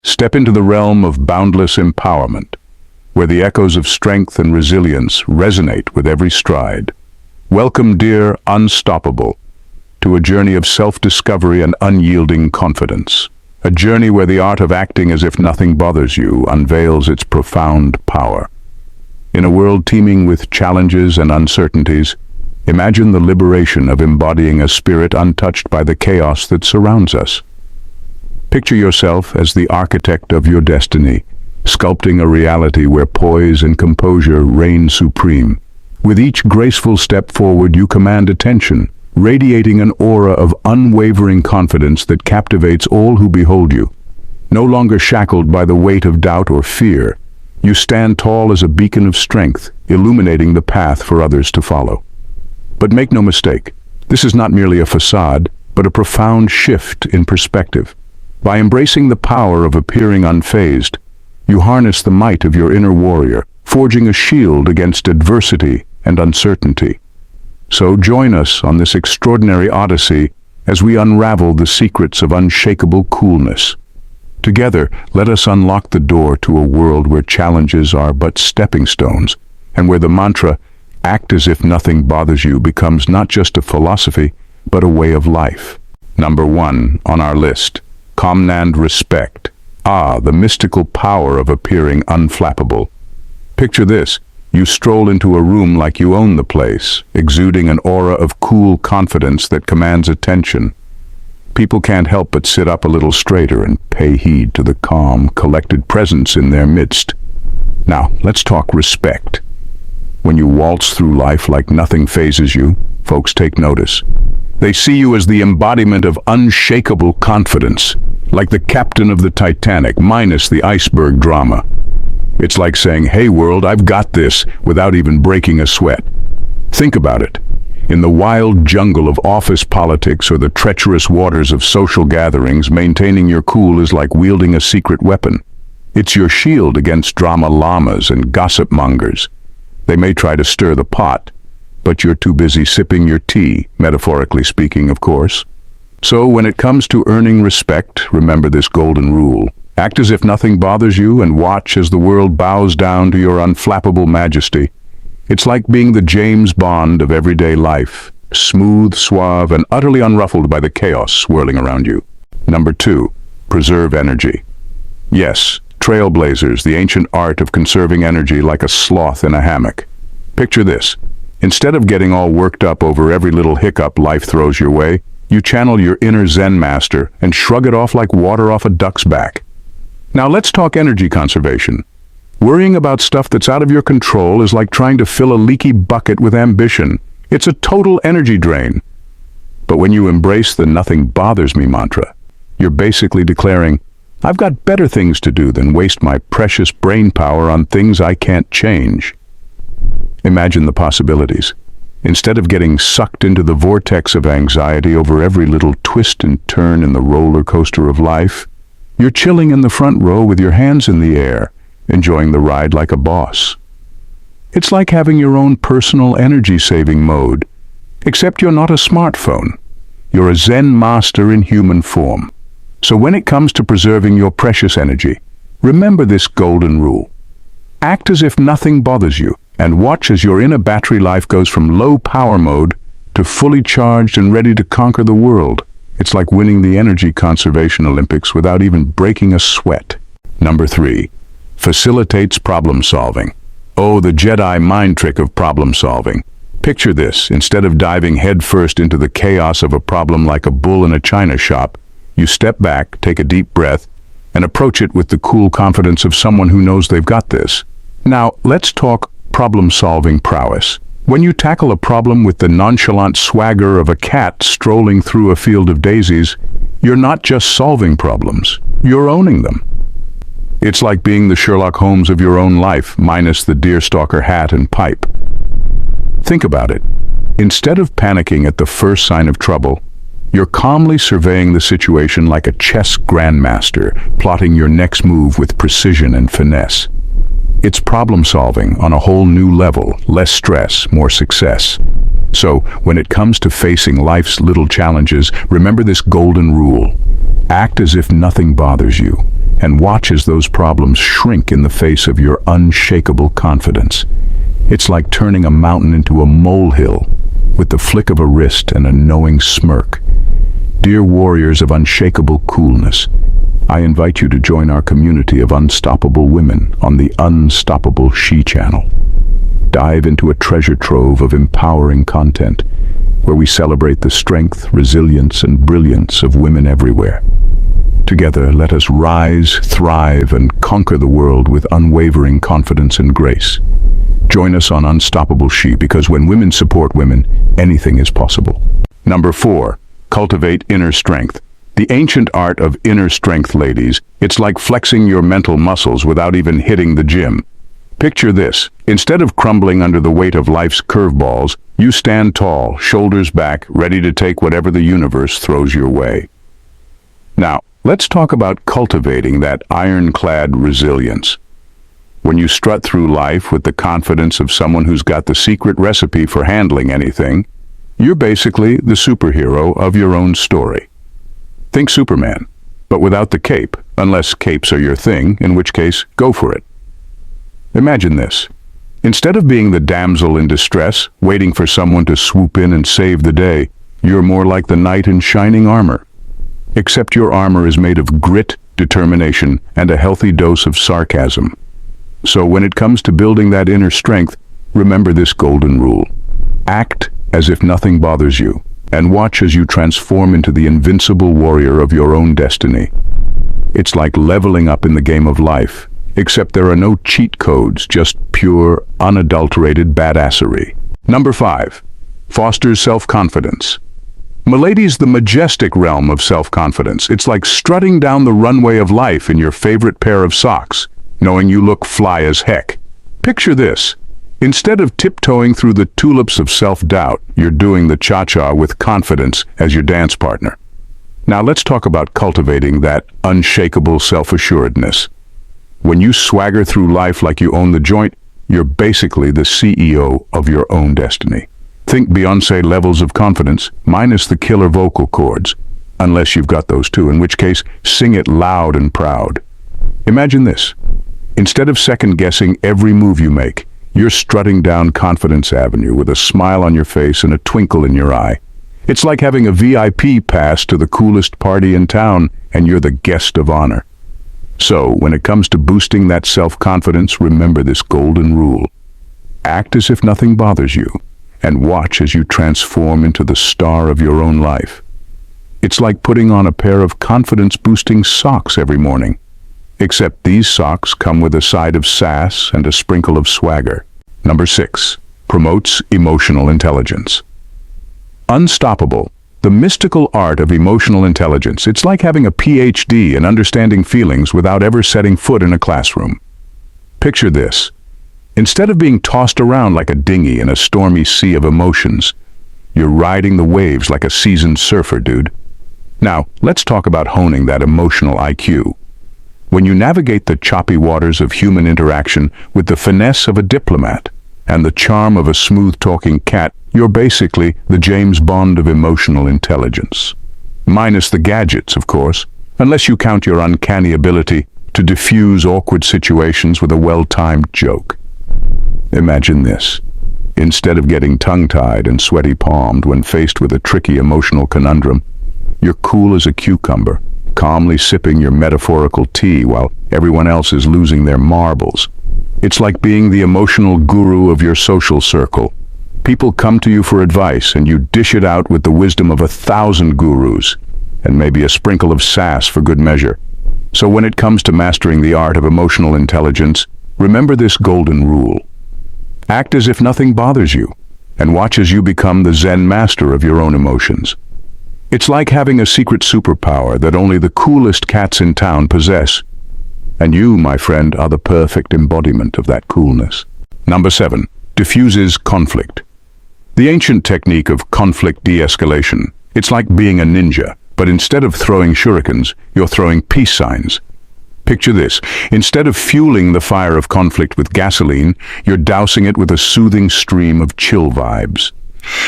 Step into the realm of boundless empowerment, where the echoes of strength and resilience resonate with every stride. Welcome, dear Unstoppable, to a journey of self-discovery and unyielding confidence. A journey where the art of acting as if nothing bothers you unveils its profound power. In a world teeming with challenges and uncertainties, imagine the liberation of embodying a spirit untouched by the chaos that surrounds us. Picture yourself as the architect of your destiny, sculpting a reality where poise and composure reign supreme. With each graceful step forward, you command attention, radiating an aura of unwavering confidence that captivates all who behold you. No longer shackled by the weight of doubt or fear, you stand tall as a beacon of strength, illuminating the path for others to follow. But make no mistake, this is not merely a facade, but a profound shift in perspective. By embracing the power of appearing unfazed, you harness the might of your inner warrior, forging a shield against adversity and uncertainty. So join us on this extraordinary odyssey as we unravel the secrets of unshakable coolness. Together, let us unlock the door to a world where challenges are but stepping stones, and where the mantra, "Act as if nothing bothers you," becomes not just a philosophy, but a way of life. Number 1 on our list, command respect. The mystical power of appearing unflappable. Picture this. You stroll into a room like you own the place, exuding an aura of cool confidence that commands attention. People can't help but sit up a little straighter and pay heed to the calm, collected presence in their midst. Now, let's talk respect. When you waltz through life like nothing phases you, folks take notice. They see you as the embodiment of unshakable confidence, like the captain of the Titanic, minus the iceberg drama. It's like saying, "Hey world, I've got this," without even breaking a sweat. Think about it. In the wild jungle of office politics or the treacherous waters of social gatherings, maintaining your cool is like wielding a secret weapon. It's your shield against drama llamas and gossip mongers. They may try to stir the pot, but you're too busy sipping your tea, metaphorically speaking, of course. So when it comes to earning respect, remember this golden rule. Act as if nothing bothers you and watch as the world bows down to your unflappable majesty. It's like being the James Bond of everyday life, smooth, suave, and utterly unruffled by the chaos swirling around you. Number 2, preserve energy. Yes, trailblazers, the ancient art of conserving energy like a sloth in a hammock. Picture this. Instead of getting all worked up over every little hiccup life throws your way, you channel your inner Zen master and shrug it off like water off a duck's back. Now let's talk energy conservation. Worrying about stuff that's out of your control is like trying to fill a leaky bucket with ambition. It's a total energy drain. But when you embrace the "nothing bothers me" mantra, you're basically declaring, "I've got better things to do than waste my precious brain power on things I can't change." Imagine the possibilities. Instead of getting sucked into the vortex of anxiety over every little twist and turn in the roller coaster of life, you're chilling in the front row with your hands in the air, enjoying the ride like a boss. It's like having your own personal energy-saving mode, except you're not a smartphone. You're a Zen master in human form. So when it comes to preserving your precious energy, remember this golden rule. Act as if nothing bothers you, and watch as your inner battery life goes from low power mode to fully charged and ready to conquer the world. It's like winning the energy conservation Olympics without even breaking a sweat. Number 3, facilitates problem solving. Oh, the Jedi mind trick of problem solving. Picture this. Instead of diving headfirst into the chaos of a problem like a bull in a china shop, you step back, take a deep breath, and approach it with the cool confidence of someone who knows they've got this. Now, let's talk problem-solving prowess. When you tackle a problem with the nonchalant swagger of a cat strolling through a field of daisies, you're not just solving problems, you're owning them. It's like being the Sherlock Holmes of your own life, minus the deerstalker hat and pipe. Think about it. Instead of panicking at the first sign of trouble, you're calmly surveying the situation like a chess grandmaster, plotting your next move with precision and finesse. It's problem solving on a whole new level, less stress, more success. So, when it comes to facing life's little challenges, remember this golden rule. Act as if nothing bothers you, and watch as those problems shrink in the face of your unshakable confidence. It's like turning a mountain into a molehill with the flick of a wrist and a knowing smirk. Dear warriors of unshakable coolness, I invite you to join our community of unstoppable women on the Unstoppable She channel. Dive into a treasure trove of empowering content where we celebrate the strength, resilience, and brilliance of women everywhere. Together, let us rise, thrive, and conquer the world with unwavering confidence and grace. Join us on Unstoppable She, because when women support women, anything is possible. Number 4, cultivate inner strength. The ancient art of inner strength, ladies. It's like flexing your mental muscles without even hitting the gym. Picture this. Instead of crumbling under the weight of life's curveballs, you stand tall, shoulders back, ready to take whatever the universe throws your way. Now, let's talk about cultivating that ironclad resilience. When you strut through life with the confidence of someone who's got the secret recipe for handling anything, you're basically the superhero of your own story. Think Superman, but without the cape, unless capes are your thing, in which case, go for it. Imagine this. Instead of being the damsel in distress, waiting for someone to swoop in and save the day, you're more like the knight in shining armor. Except your armor is made of grit, determination, and a healthy dose of sarcasm. So when it comes to building that inner strength, remember this golden rule. Act as if nothing bothers you, and watch as you transform into the invincible warrior of your own destiny. It's like leveling up in the game of life, except there are no cheat codes, just pure, unadulterated badassery. Number 5, fosters self-confidence. Milady's the majestic realm of self-confidence. It's like strutting down the runway of life in your favorite pair of socks, knowing you look fly as heck. Picture this. Instead of tiptoeing through the tulips of self-doubt, you're doing the cha-cha with confidence as your dance partner. Now let's talk about cultivating that unshakable self-assuredness. When you swagger through life like you own the joint, you're basically the CEO of your own destiny. Think Beyoncé levels of confidence, minus the killer vocal cords, unless you've got those too, in which case, sing it loud and proud. Imagine this. Instead of second-guessing every move you make, you're strutting down Confidence Avenue with a smile on your face and a twinkle in your eye. It's like having a VIP pass to the coolest party in town, and you're the guest of honor. So, when it comes to boosting that self-confidence, remember this golden rule. Act as if nothing bothers you, and watch as you transform into the star of your own life. It's like putting on a pair of confidence-boosting socks every morning. Except these socks come with a side of sass and a sprinkle of swagger. Number 6, promotes emotional intelligence. Unstoppable. The mystical art of emotional intelligence. It's like having a PhD in understanding feelings without ever setting foot in a classroom. Picture this. Instead of being tossed around like a dinghy in a stormy sea of emotions, you're riding the waves like a seasoned surfer, dude. Now, let's talk about honing that emotional IQ. When you navigate the choppy waters of human interaction with the finesse of a diplomat and the charm of a smooth-talking cat, you're basically the James Bond of emotional intelligence. Minus the gadgets, of course, unless you count your uncanny ability to diffuse awkward situations with a well-timed joke. Imagine this. Instead of getting tongue-tied and sweaty-palmed when faced with a tricky emotional conundrum, you're cool as a cucumber, calmly sipping your metaphorical tea while everyone else is losing their marbles. It's like being the emotional guru of your social circle. People come to you for advice, and you dish it out with the wisdom of 1,000 gurus, and maybe a sprinkle of sass for good measure. So when it comes to mastering the art of emotional intelligence, remember this golden rule. Act as if nothing bothers you, and watch as you become the Zen master of your own emotions. It's like having a secret superpower that only the coolest cats in town possess. And you, my friend, are the perfect embodiment of that coolness. Number 7, diffuses conflict. The ancient technique of conflict de-escalation. It's like being a ninja, but instead of throwing shurikens, you're throwing peace signs. Picture this. Instead of fueling the fire of conflict with gasoline, you're dousing it with a soothing stream of chill vibes.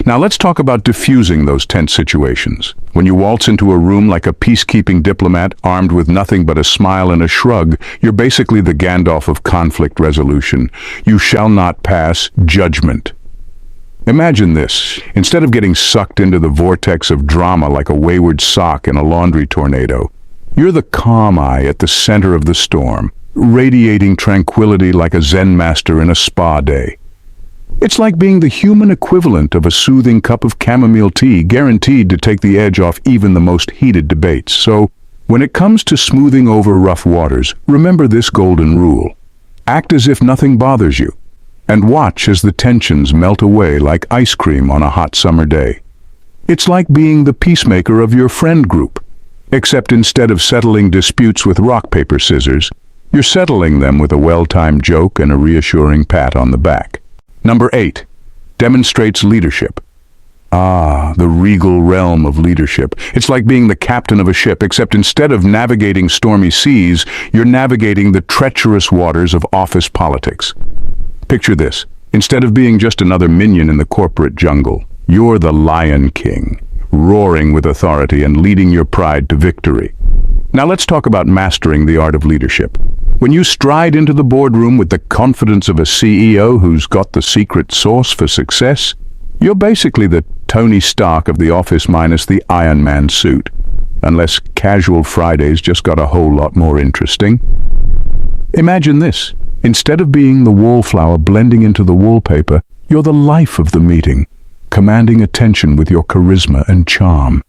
Now let's talk about diffusing those tense situations. When you waltz into a room like a peacekeeping diplomat armed with nothing but a smile and a shrug, you're basically the Gandalf of conflict resolution. You shall not pass judgment. Imagine this. Instead of getting sucked into the vortex of drama like a wayward sock in a laundry tornado, you're the calm eye at the center of the storm, radiating tranquility like a Zen master in a spa day. It's like being the human equivalent of a soothing cup of chamomile tea, guaranteed to take the edge off even the most heated debates. So, when it comes to smoothing over rough waters, remember this golden rule. Act as if nothing bothers you, and watch as the tensions melt away like ice cream on a hot summer day. It's like being the peacemaker of your friend group, except instead of settling disputes with rock, paper, scissors, you're settling them with a well-timed joke and a reassuring pat on the back. Number 8, demonstrates leadership. The regal realm of leadership. It's like being the captain of a ship, except instead of navigating stormy seas, you're navigating the treacherous waters of office politics. Picture this. Instead of being just another minion in the corporate jungle, you're the Lion King, roaring with authority and leading your pride to victory. Now let's talk about mastering the art of leadership. When you stride into the boardroom with the confidence of a CEO who's got the secret sauce for success, you're basically the Tony Stark of the office minus the Iron Man suit. Unless Casual Fridays just got a whole lot more interesting. Imagine this. Instead of being the wallflower blending into the wallpaper, you're the life of the meeting, commanding attention with your charisma and charm.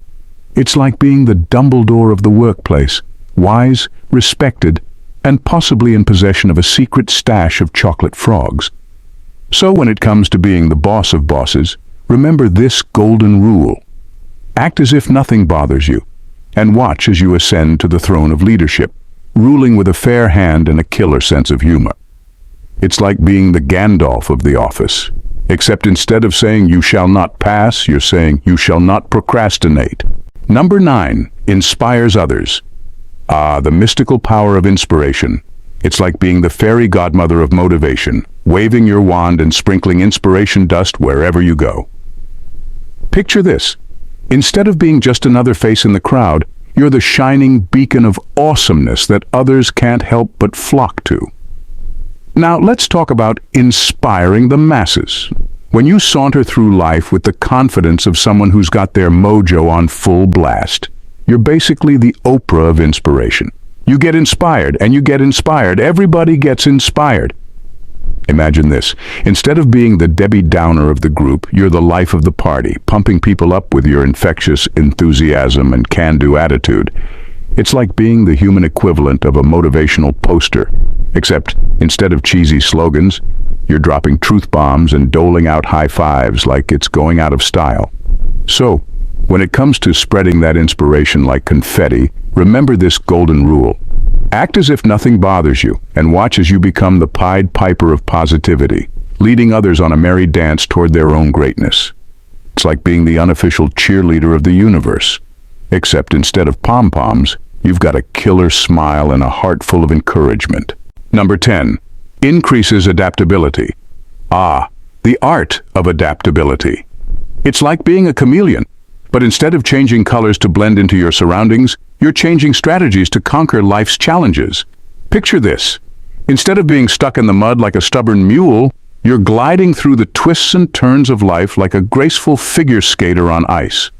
It's like being the Dumbledore of the workplace, wise, respected, and possibly in possession of a secret stash of chocolate frogs. So when it comes to being the boss of bosses, remember this golden rule. Act as if nothing bothers you, and watch as you ascend to the throne of leadership, ruling with a fair hand and a killer sense of humor. It's like being the Gandalf of the office, except instead of saying you shall not pass, you're saying you shall not procrastinate. Number 9, inspires others. The mystical power of inspiration. It's like being the fairy godmother of motivation, waving your wand and sprinkling inspiration dust wherever you go. Picture this. Instead of being just another face in the crowd, you're the shining beacon of awesomeness that others can't help but flock to. Now let's talk about inspiring the masses. When you saunter through life with the confidence of someone who's got their mojo on full blast, you're basically the Oprah of inspiration. You get inspired, and you get inspired. Everybody gets inspired. Imagine this. Instead of being the Debbie Downer of the group, you're the life of the party, pumping people up with your infectious enthusiasm and can-do attitude. It's like being the human equivalent of a motivational poster, except instead of cheesy slogans, you're dropping truth bombs and doling out high fives like it's going out of style. So, when it comes to spreading that inspiration like confetti, remember this golden rule. Act as if nothing bothers you, and watch as you become the Pied Piper of positivity, leading others on a merry dance toward their own greatness. It's like being the unofficial cheerleader of the universe, except instead of pom-poms, you've got a killer smile and a heart full of encouragement. Number 10, increases adaptability. The art of adaptability. It's like being a chameleon, but instead of changing colors to blend into your surroundings, you're changing strategies to conquer life's challenges. Picture this. Instead of being stuck in the mud like a stubborn mule, you're gliding through the twists and turns of life like a graceful figure skater on ice.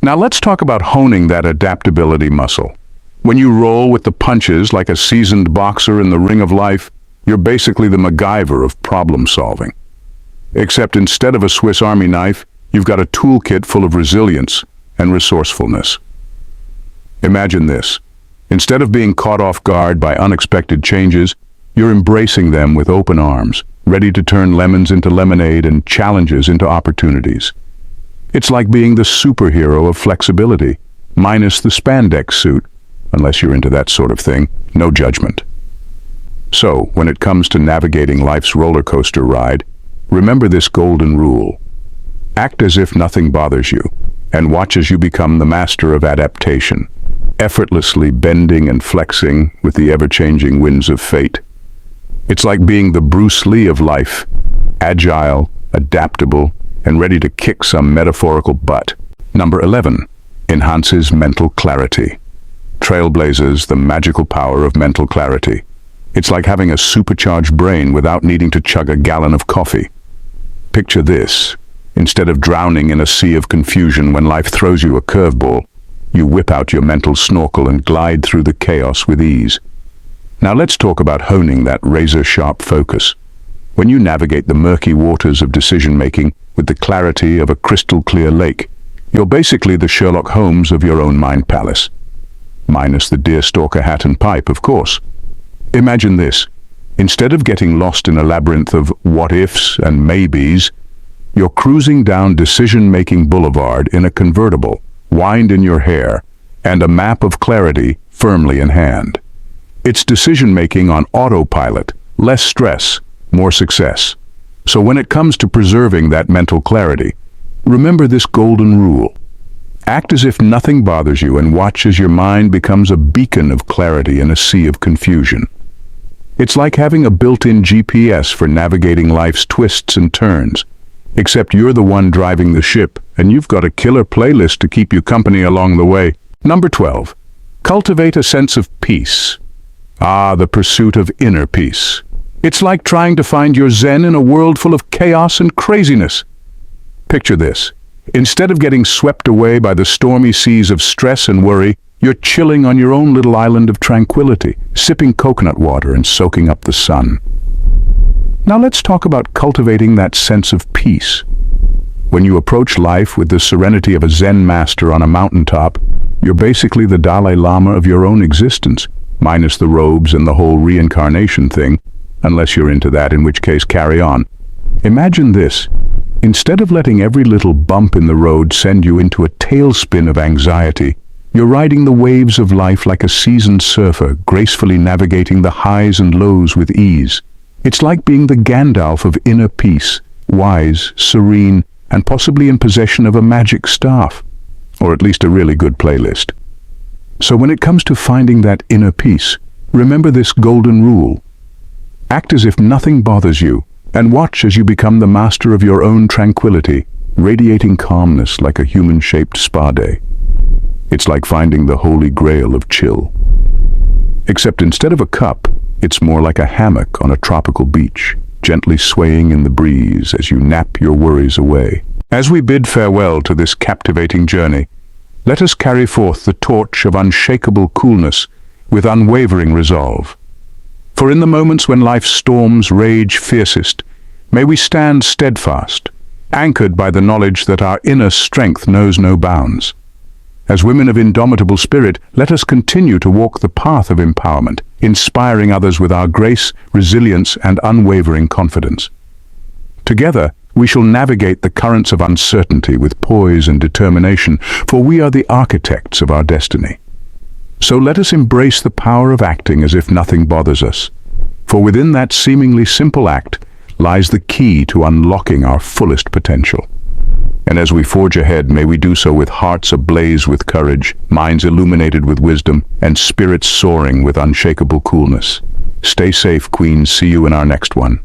Now let's talk about honing that adaptability muscle. When you roll with the punches like a seasoned boxer in the ring of life, you're basically the MacGyver of problem solving. Except instead of a Swiss Army knife, you've got a toolkit full of resilience and resourcefulness. Imagine this. Instead of being caught off guard by unexpected changes, you're embracing them with open arms, ready to turn lemons into lemonade and challenges into opportunities. It's like being the superhero of flexibility, minus the spandex suit. Unless you're into that sort of thing, no judgment. So, when it comes to navigating life's roller coaster ride, remember this golden rule. Act as if nothing bothers you, and watch as you become the master of adaptation, effortlessly bending and flexing with the ever-changing winds of fate. It's like being the Bruce Lee of life, agile, adaptable, and ready to kick some metaphorical butt. Number 11. Enhances mental clarity. Trailblazers the magical power of mental clarity. It's like having a supercharged brain without needing to chug a gallon of coffee. Picture this. Instead of drowning in a sea of confusion when life throws you a curveball, you whip out your mental snorkel and glide through the chaos with ease. Now let's talk about honing that razor-sharp focus. When you navigate the murky waters of decision-making with the clarity of a crystal-clear lake, you're basically the Sherlock Holmes of your own mind palace. Minus the deerstalker hat and pipe, of course. Imagine this. Instead of getting lost in a labyrinth of what-ifs and maybes, you're cruising down decision-making boulevard in a convertible, wind in your hair, and a map of clarity firmly in hand. It's decision-making on autopilot, less stress, more success. So when it comes to preserving that mental clarity, remember this golden rule. Act as if nothing bothers you and watch as your mind becomes a beacon of clarity in a sea of confusion. It's like having a built-in GPS for navigating life's twists and turns, except you're the one driving the ship and you've got a killer playlist to keep you company along the way. Number 12. Cultivate a sense of peace. The pursuit of inner peace. It's like trying to find your zen in a world full of chaos and craziness. Picture this. Instead of getting swept away by the stormy seas of stress and worry, you're chilling on your own little island of tranquility, sipping coconut water and soaking up the sun. Now let's talk about cultivating that sense of peace. When you approach life with the serenity of a Zen master on a mountaintop, you're basically the Dalai Lama of your own existence, minus the robes and the whole reincarnation thing, unless you're into that, in which case carry on. Imagine this. Instead of letting every little bump in the road send you into a tailspin of anxiety, you're riding the waves of life like a seasoned surfer, gracefully navigating the highs and lows with ease. It's like being the Gandalf of inner peace, wise, serene, and possibly in possession of a magic staff, or at least a really good playlist. So when it comes to finding that inner peace, remember this golden rule. Act as if nothing bothers you, and watch as you become the master of your own tranquility, radiating calmness like a human-shaped spa day. It's like finding the holy grail of chill. Except instead of a cup, it's more like a hammock on a tropical beach, gently swaying in the breeze as you nap your worries away. As we bid farewell to this captivating journey, let us carry forth the torch of unshakable coolness with unwavering resolve. For in the moments when life's storms rage fiercest, may we stand steadfast, anchored by the knowledge that our inner strength knows no bounds. As women of indomitable spirit, let us continue to walk the path of empowerment, inspiring others with our grace, resilience, and unwavering confidence. Together, we shall navigate the currents of uncertainty with poise and determination, for we are the architects of our destiny. So let us embrace the power of acting as if nothing bothers us, for within that seemingly simple act lies the key to unlocking our fullest potential. And as we forge ahead, may we do so with hearts ablaze with courage, minds illuminated with wisdom, and spirits soaring with unshakable coolness. Stay safe, Queens. See you in our next one.